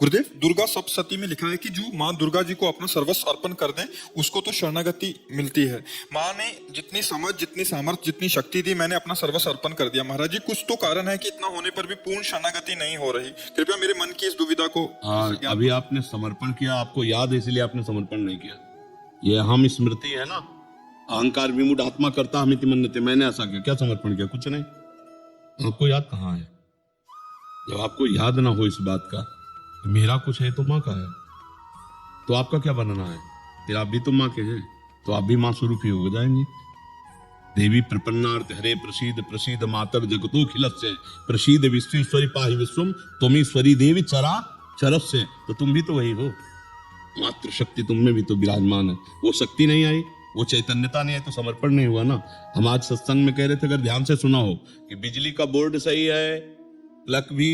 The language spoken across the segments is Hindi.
गुरुदेव, दुर्गा सप्तशती में लिखा है कि जो माँ दुर्गा जी को अपना सर्वस्व अर्पण कर दें उसको तो शरणागति मिलती है। माँ ने जितनी समझ, जितनी सामर्थ्य, जितनी शक्ति दी, मैंने अपना सर्वस्व अर्पण कर दिया। महाराज जी, कुछ तो कारण है कि इतना होने पर भी पूर्ण शरणागति नहीं हो रही। कृपया मेरे मन की इस दुविधा को। हाँ, अभी आपने समर्पण किया, आपको याद है इसलिए आपने समर्पण नहीं किया। ये हम स्मृति है ना, अहंकार विमूढ़ आत्मा करता हमिति मन्यते, मैंने ऐसा किया, क्या समर्पण किया? कुछ नहीं। आपको याद कहाँ है? जब आपको याद ना हो इस बात का, मेरा कुछ है तो माँ का है, तो आपका क्या बनना है? फिर आप भी तो माँ के हैं, तो आप भी माँ स्वरूप ही हो जाएंगे। देवी प्रपन्नार्थ हरे प्रसीद प्रसीद मातर जगतो खिलस्य प्रसीद विश्वेश्वरी पाहि विश्वम त्वमीश्वरी देवी चरा चरस्य, तो तुम भी तो वही हो। मात्र शक्ति तुम में भी तो विराजमान है। वो शक्ति नहीं आई, वो चैतन्यता नहीं आई, तो समर्पण नहीं हुआ ना। हम आज सत्संग में कह रहे थे, अगर ध्यान से सुना हो, कि बिजली का बोर्ड सही है, प्लग भी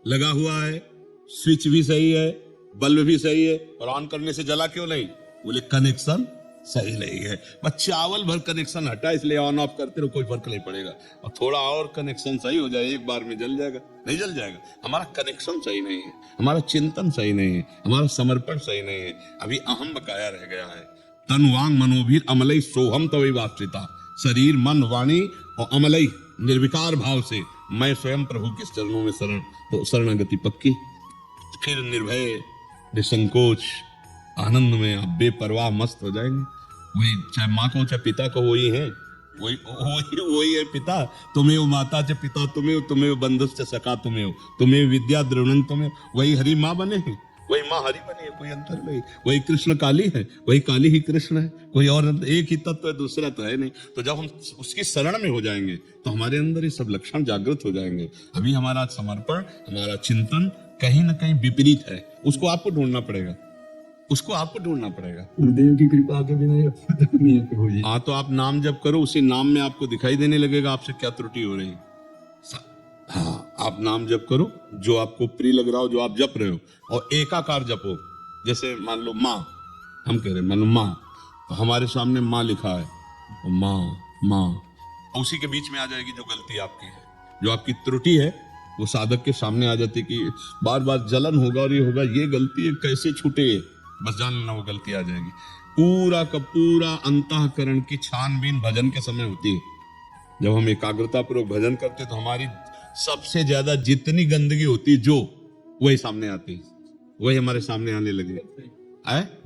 लगा हुआ है, स्विच भी सही है, बल्ब भी सही है, और ऑन करने से जला क्यों नहीं? बोले कनेक्शन सही नहीं है। बस चावल भर कनेक्शन हटा, इसलिए ऑन ऑफ करते रहो, कोई फर्क नहीं पड़ेगा। और थोड़ा और कनेक्शन सही हो जाए, एक बार में जल जाएगा? नहीं जल जाएगा। हमारा कनेक्शन सही नहीं है, हमारा चिंतन सही नहीं है, हमारा समर्पण सही नहीं है। अभी अहम बकाया रह गया है। तन वांग मनोवीर अमलई सोहम तवै वास्त्रिता, शरीर मन वाणी और अमलई निर्विकार भाव से मैं स्वयं प्रभु के चरणों में शरण, तो शरणागति पक्की। फिर निर्भय, निसंकोच, आनंद में आप बेपरवाह मस्त हो जाएंगे। वही, चाहे माँ को चाहे पिता को, वही है, वही है पिता। तुम्हें वो माता च पिता तुम्हें, तुम्हें वो बंधुश्च सखा तुम्हें, तुम्हें विद्या द्रोणन तुम्हें, वही हरि माँ बने हैं, वही माँ हरि बनी है, कोई अंतर नहीं। वही कृष्ण काली है, वही काली ही कृष्ण है, कोई और एक ही तत्व है, दूसरा तो है नहीं। तो जब हम उसकी शरण में हो जाएंगे तो हमारे अंदर ये सब लक्षण जागृत हो जाएंगे। अभी हमारा समर्पण, हमारा चिंतन कहीं ना कहीं विपरीत है, उसको आपको ढूंढना पड़ेगा, उसको आपको ढूंढना पड़ेगा। गुरुदेव की कृपा के बिना ये नहीं है प्रभु जी। हाँ, तो आप नाम जप करो, उसी नाम में आपको दिखाई देने लगेगा आपसे क्या त्रुटि हो रही। हाँ, आप नाम जप करो, जो आपको प्रिय लग रहा हो, जो आप जप रहे हो, और एकाकार जपो। जैसे मान लो माँ, हम कह रहे हैं मान लो माँ, तो हमारे सामने माँ लिखा है, माँ माँ, उसी के बीच में आ जाएगी जो गलती आपकी है, जो आपकी त्रुटि है, वो साधक के सामने आ जाती कि बार बार जलन होगा और ये होगा, ये गलती है कैसे छूटे, बस जान लेना वो गलती आ जाएगी। पूरा का पूरा अंतःकरण की छानबीन भजन के समय होती है। जब हम एकाग्रता पूर्वक भजन करते तो हमारी सबसे ज्यादा जितनी गंदगी होती है, जो वही सामने आती है, वही हमारे सामने आने लगे।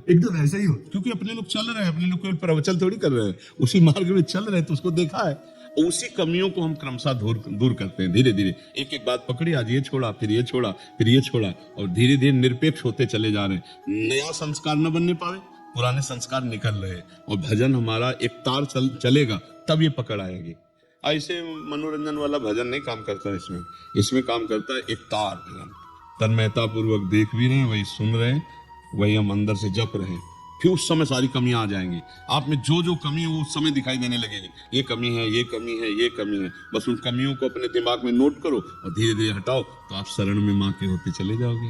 एकदम ऐसा ही होता, क्योंकि अपने लोग चल रहे हैं, अपने लोग कोई प्रवचन थोड़ी कर रहे हैं, उसी मार्ग में चल रहे हैं, तो उसको देखा है, उसी कमियों को हम क्रमशः दूर करते हैं। धीरे धीरे एक एक बात पकड़ी, आज ये छोड़ा, फिर ये छोड़ा, फिर ये छोड़ा, और धीरे धीरे निरपेक्ष होते चले जा रहे हैं। नया संस्कार न बनने पावे, पुराने संस्कार निकल रहे हैं, और भजन हमारा एक तार चलेगा, तब ये पकड़ आएगी। ऐसे मनोरंजन वाला भजन नहीं काम करता, इसमें काम करता है एक तार भजन। तन्मयता पूर्वक देख भी रहे हैं, वही सुन रहे हैं, वही हम अंदर से जप रहे हैं। फिर उस समय सारी कमियां आ जाएंगी। आप में जो जो कमी है वो उस समय दिखाई देने लगेगी। ये कमी है, ये कमी है, ये कमी है। बस उन कमियों को अपने दिमाग में नोट करो और धीरे धीरे हटाओ, तो आप शरण में माँ के होते चले जाओगे।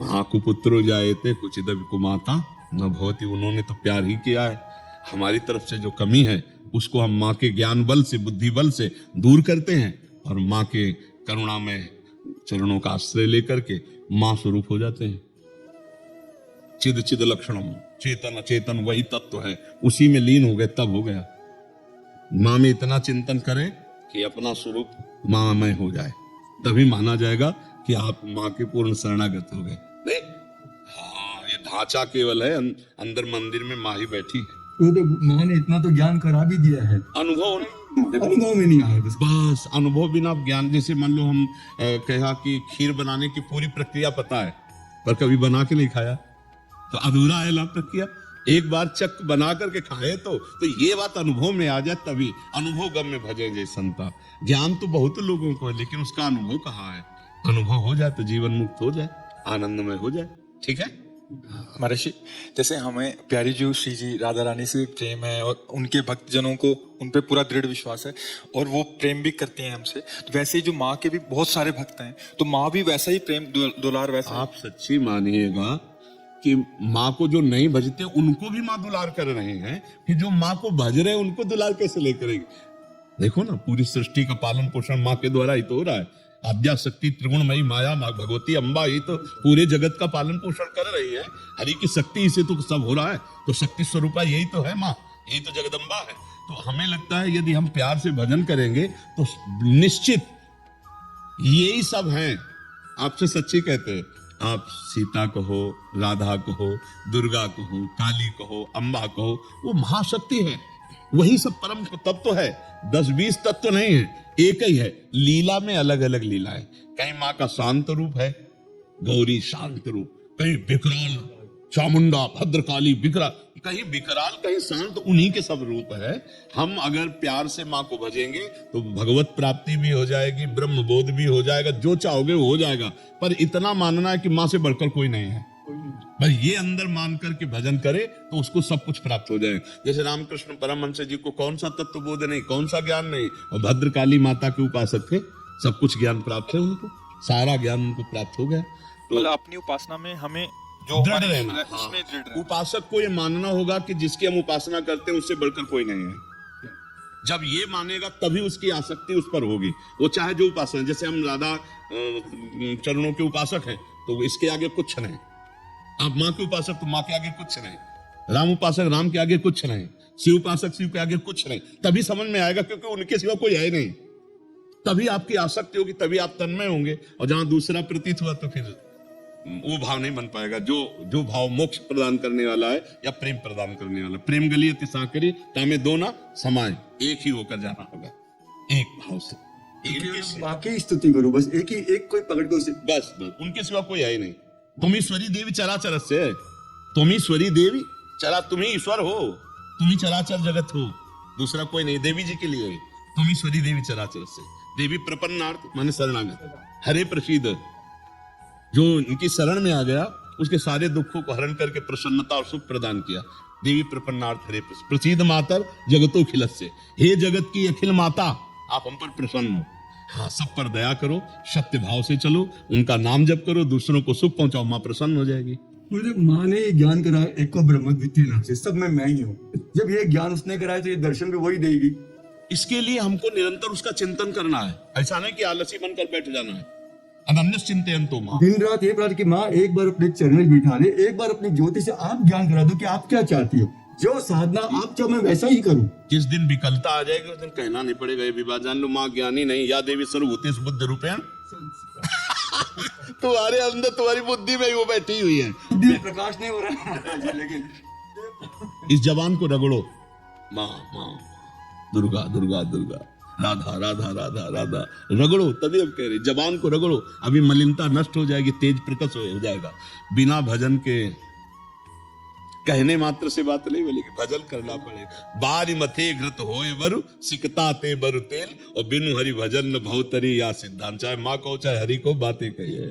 माँ को पुत्रो जायते कुचिदपि कुमाता न भवति, उन्होंने तो प्यार ही किया है। हमारी तरफ से जो कमी है उसको हम माँ के ज्ञान बल से, बुद्धि बल से दूर करते हैं, और माँ के करुणा में चरणों का आश्रय लेकर के माँ स्वरूप हो जाते हैं। चिद चिद लक्षणम, चेतन अचेतन वही तत्व है, उसी में लीन हो गए, तब हो गया। माँ में इतना चिंतन करें कि अपना स्वरूप माँमय हो जाए, तभी माना जाएगा कि आप माँ के पूर्ण शरणागत हो गए। नहीं, हाँ, ये ढांचा केवल है, अंदर मंदिर में माँ ही बैठी है। वो तो माँ ने इतना तो ज्ञान करा भी दिया है, अनुभव में नहीं आया। बस अनुभव बिना ज्ञान। जैसे मान लो हम कहा कि खीर बनाने की पूरी प्रक्रिया पता है, पर कभी बना के नहीं खाया, तो अधूरा है लाभ प्रक्रिया। एक बार चक बना करके खाए तो ये बात अनुभव में आ जाए, तभी अनुभव गम में भजे जय संता। ज्ञान तो बहुत लोगों को है, लेकिन उसका अनुभव कहाँ है? अनुभव हो जाए तो जीवन मुक्त हो जाए, आनंदमय हो जाए। ठीक है महर्षि, जैसे हमें प्यारी जी श्री जी राधा रानी से प्रेम है और उनके भक्तजनों को उन पे पूरा दृढ़ विश्वास है, और वो प्रेम भी करती हैं हमसे, तो वैसे ही जो माँ के भी बहुत सारे भक्त हैं, तो माँ भी वैसा ही प्रेम दुलार वैसा। आप सच्ची मानिएगा कि माँ को जो नहीं भजते उनको भी माँ दुलार कर रहे हैं, कि जो माँ को भज रहे हैं उनको दुलार कैसे ले करेंगे? देखो ना, पूरी सृष्टि का पालन पोषण माँ के द्वारा ही तो हो रहा है। आद्या शक्ति त्रिगुणमयी माया माँ भगवती अम्बा ही तो पूरे जगत का पालन पोषण कर रही है। हरि की शक्ति से तो सब हो रहा है, तो शक्ति स्वरूपा यही तो है माँ, यही तो जगदम्बा है। तो हमें लगता है यदि हम प्यार से भजन करेंगे तो निश्चित यही सब हैं। आपसे सच्ची कहते हैं, आप सीता कहो, राधा कहो, दुर्गा कहो, काली कहो, अम्बा कहो, वो महाशक्ति है, वही सब परम तत्व है। 10-20 तत्व नहीं है, एक ही है। लीला में अलग अलग लीला है। कहीं माँ का शांत रूप है, गौरी शांत रूप, कहीं विकराल चामुंडा भद्रकाली विकराल, कहीं विकराल कहीं शांत, उन्हीं के सब रूप है। हम अगर प्यार से माँ को भजेंगे तो भगवत प्राप्ति भी हो जाएगी, ब्रह्म बोध भी हो जाएगा, जो चाहोगे वो हो जाएगा। पर इतना मानना है कि माँ से बढ़कर कोई नहीं है, बस ये अंदर मान करके भजन करे तो उसको सब कुछ प्राप्त हो जाए। जैसे रामकृष्ण परमहंस जी को कौन सा तत्व बोध नहीं, कौन सा ज्ञान नहीं, और भद्रकाली माता के उपासक थे, सब कुछ ज्ञान प्राप्त है उनको, सारा ज्ञान उनको प्राप्त हो गया। तो मतलब अपनी उपासना में हमें जो दृढ़ हमारी रहना, उसमें दृढ़ रहना। उपासक को ये मानना होगा कि जिसकी हम उपासना करते हैं उससे बढ़कर कोई नहीं है। जब ये मानेगा तभी उसकी आसक्ति उस पर होगी, वो चाहे जो उपासना। जैसे हम राधा चरणों के उपासक हैं तो इसके आगे कुछ नहीं, आप माँ के उपासक तो माँ के आगे कुछ नहीं, राम उपासक राम के आगे कुछ नहीं, शिव उपासक शिव के आगे कुछ नहीं। तभी समझ में आएगा, क्योंकि उनके सिवा कोई है नहीं। तभी आपकी आसक्ति होगी, तभी आप तन्मय होंगे। और जहां दूसरा प्रतीत हुआ तो फिर वो भाव नहीं बन पाएगा, जो भाव मोक्ष प्रदान करने वाला है या प्रेम प्रदान करने वाला। प्रेम गली अति साकरी तामे दो ना समाए, एक ही होकर जाना होगा, एक भाव से। वाकई स्तुति करो, बस एक कोई पकड़ दो, बस उनके सिवा कोई है ही नहीं। तुम ईश्वरी देवी चराचर से, तुम ईश्वरी देवी चरा, तुम ही ईश्वर हो, तुम ही चराचर जगत हो, दूसरा कोई नहीं। देवी जी के लिए तुम ईश्वरी देवी चराचर से। देवी प्रपन्नार्थ माने शरणागत, हरे प्रसीद, जो इनकी शरण में आ गया उसके सारे दुखों को हरण करके प्रसन्नता और सुख प्रदान किया। देवी प्रपन्नार्थ हरे प्रसीद मातर जगतो खिलस्य, हे जगत की अखिल माता आप हम पर प्रसन्न हो। हाँ, सब पर दया करो, सत्य भाव से चलो, उनका नाम जप करो, दूसरों को सुख पहुंचाओ, माँ प्रसन्न हो जाएगी। मुझे माँ ने ये ज्ञान कराया, एक को ब्रह्म द्वितीय नाम से, सब में मैं ही हूँ। जब ये ज्ञान उसने कराया तो ये दर्शन भी वही देगी। इसके लिए हमको निरंतर उसका चिंतन करना है, ऐसा नहीं कि आलसी बनकर बैठ जाना है। अनन्य चिंतयन्तो मां, दिन रात ये प्रार्थना कि माँ एक बार अपने चरण में बिठा ले, एक बार अपनी ज्योति से आप ज्ञान करा दो कि आप क्या चाहती हो, जो साधना आप चाहो मैं वैसा ही करूं। जिस दिन विकलता आ जाएगी उस दिन कहना नहीं पड़ेगा ये विवाद जान लो, माँ ज्ञानी नहीं, या देवी सर्वभूतेषु बुद्ध रूपेण तुम्हारे अंदर तुम्हारी बुद्धि में ही वो बैठी हुई है, प्रकाश नहीं हो रहा है। लेकिन इस जवान को रगड़ो, माँ माँ दुर्गा दुर्गा दुर्गा, राधा राधा राधा राधा, रगड़ो, तभी हम कह रहे जबान को रगड़ो, अभी मलिनता नष्ट हो जाएगी, तेज प्रकट हो जाएगा। बिना भजन के कहने मात्र से बात नहीं बोलेगी, भजन करना पड़ेगा। बारी मथे घृत होए बरु सिकता ते बरु तेल, और बिनु हरि भजन न भवतरी या सिद्धांत। चाहे माँ को चाहे हरि को बातें कहिए।